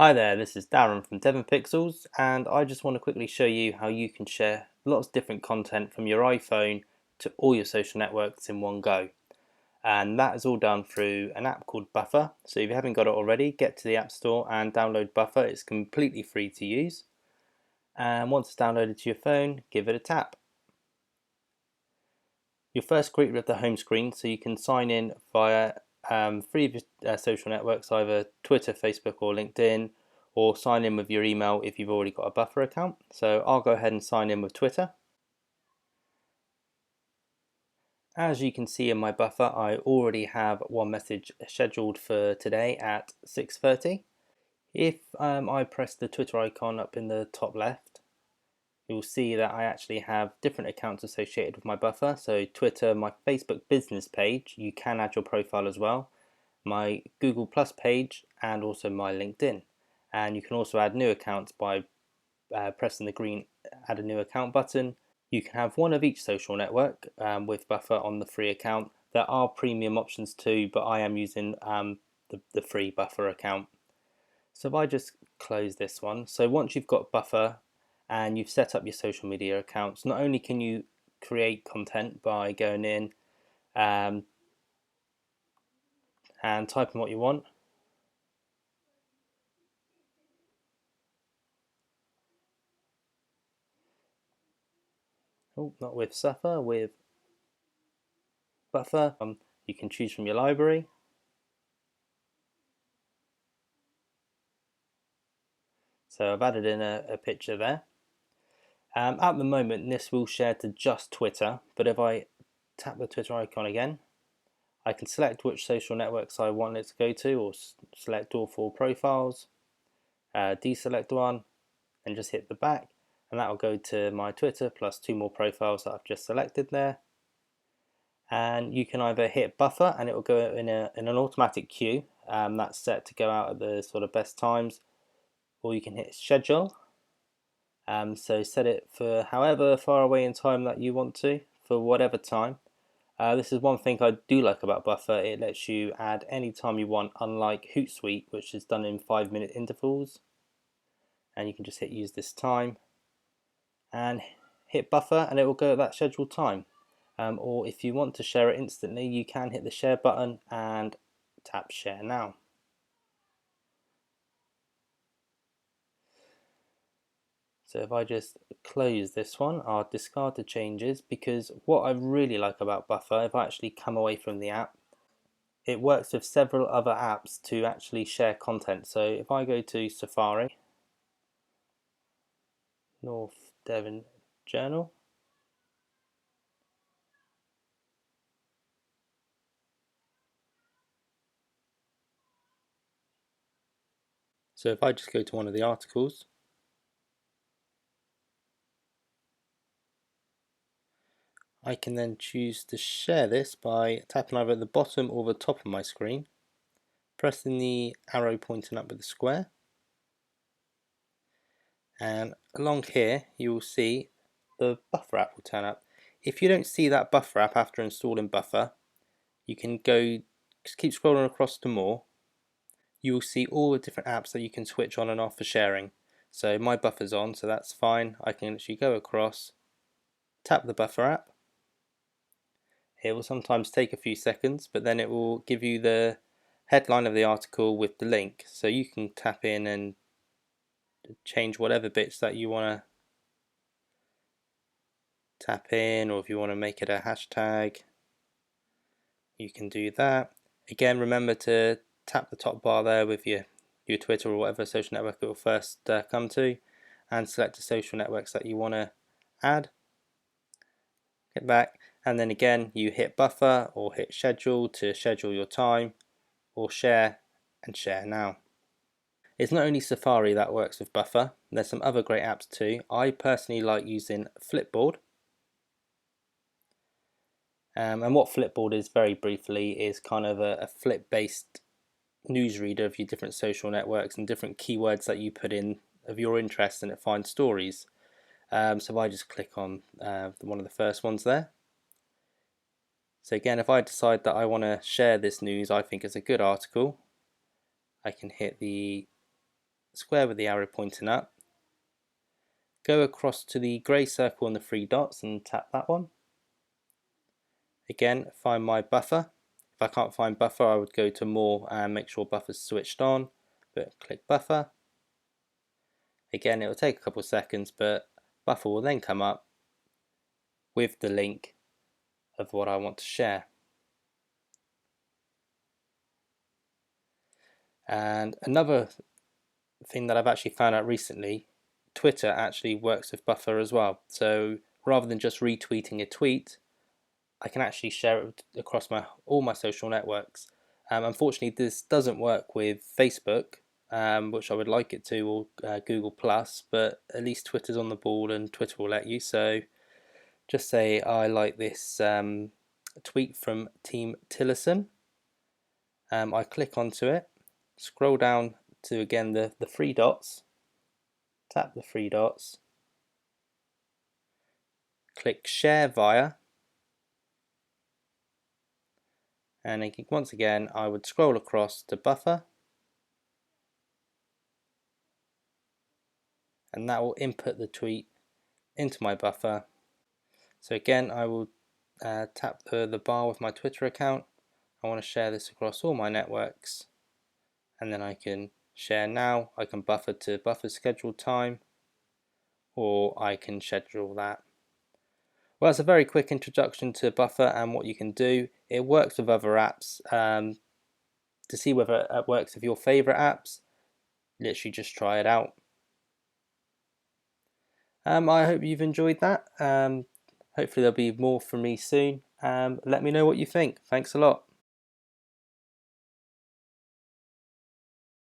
Hi there, this is Darren from Devon Pixels, and I just want to quickly show you how you can share lots of different content from your iPhone to all your social networks in one go. And that is all done through an app called Buffer. So if you haven't got it already, get to the App Store and download Buffer. It's completely free to use. And once it's downloaded to your phone, give it a tap. You're first greeted with the home screen, so you can sign in via three social networks, either Twitter, Facebook, or LinkedIn, or sign in with your email if you've already got a Buffer account. So I'll go ahead and sign in with Twitter. As you can see in my Buffer, I already have one message scheduled for today at 6:30. If I press the Twitter icon up in the top left, you'll see that I actually have different accounts associated with my Buffer. So Twitter, my Facebook business page, you can add your profile as well, my Google Plus page, and also my LinkedIn. And you can also add new accounts by pressing the green add a new account button. You can have one of each social network with Buffer on the free account. There are premium options too, but I am using the free Buffer account. So if I just close this one, so once you've got Buffer and you've set up your social media accounts, not only can you create content by going in and typing what you want. Oh, not with Suffer, with Buffer. You can choose from your library. So I've added in a picture there. At the moment, this will share to just Twitter, but if I tap the Twitter icon again, I can select which social networks I want it to go to, or select all four profiles, deselect one, and just hit the back, and that will go to my Twitter plus two more profiles that I've just selected there. And you can either hit Buffer and it will go in an automatic queue that's set to go out at the sort of best times, or you can hit Schedule. So set it for however far away in time that you want to, for whatever time. This is one thing I do like about Buffer. It lets you add any time you want, unlike Hootsuite, which is done in 5-minute intervals. And you can just hit use this time and hit Buffer and it will go at that scheduled time. Or if you want to share it instantly, you can hit the share button and tap share now. So if I just close this one, I'll discard the changes, because what I really like about Buffer, if I actually come away from the app, it works with several other apps to actually share content. So if I go to Safari, North Devon Journal, so if I just go to one of the articles, I can then choose to share this by tapping either at the bottom or the top of my screen, pressing the arrow pointing up with the square, and along here you will see the Buffer app will turn up. If you don't see that Buffer app after installing Buffer, you can go, just keep scrolling across to more. You will see all the different apps that you can switch on and off for sharing. So my Buffer's on, so that's fine. I can actually go across, tap the Buffer app. It will sometimes take a few seconds, but then it will give you the headline of the article with the link. So you can tap in and change whatever bits that you want to tap in, or if you want to make it a hashtag, you can do that. Again, remember to tap the top bar there with your Twitter or whatever social network it will first come to, and select the social networks that you want to add. Get back, and then again you hit Buffer or hit Schedule to schedule your time, or share and share now. It's not only Safari that works with Buffer, there's some other great apps too. I personally like using Flipboard. And what Flipboard is, very briefly, is kind of a flip-based newsreader of your different social networks and different keywords that you put in of your interest, and it finds stories. So if I just click on one of the first ones there. So again, if I decide that I want to share this news, I think it's a good article, I can hit the square with the arrow pointing up, go across to the grey circle and the three dots and tap that one. Again, find my buffer. If I can't find buffer, I would go to more and make sure buffer's switched on, but click buffer. Again, it will take a couple of seconds, but buffer will then come up with the link of what I want to share. And another thing that I've actually found out recently, Twitter actually works with buffer as well. So rather than just retweeting a tweet, I can actually share it across all my social networks. Unfortunately, this doesn't work with Facebook, which I would like it to, or Google Plus, but at least Twitter's on the ball and Twitter will let you. So just say I like this tweet from Team Tillerson. I click onto it, scroll down to again the three dots, tap the three dots, click share via, and once again I would scroll across to buffer, and that will input the tweet into my buffer. So again I will tap the bar with my Twitter account. I want to share this across all my networks, and then I can share now. I can buffer to buffer scheduled time, or I can schedule that. Well, that's a very quick introduction to Buffer and what you can do. It works with other apps. To see whether it works with your favorite apps, literally just try it out. I hope you've enjoyed that. Hopefully there'll be more from me soon. Let me know what you think. Thanks a lot.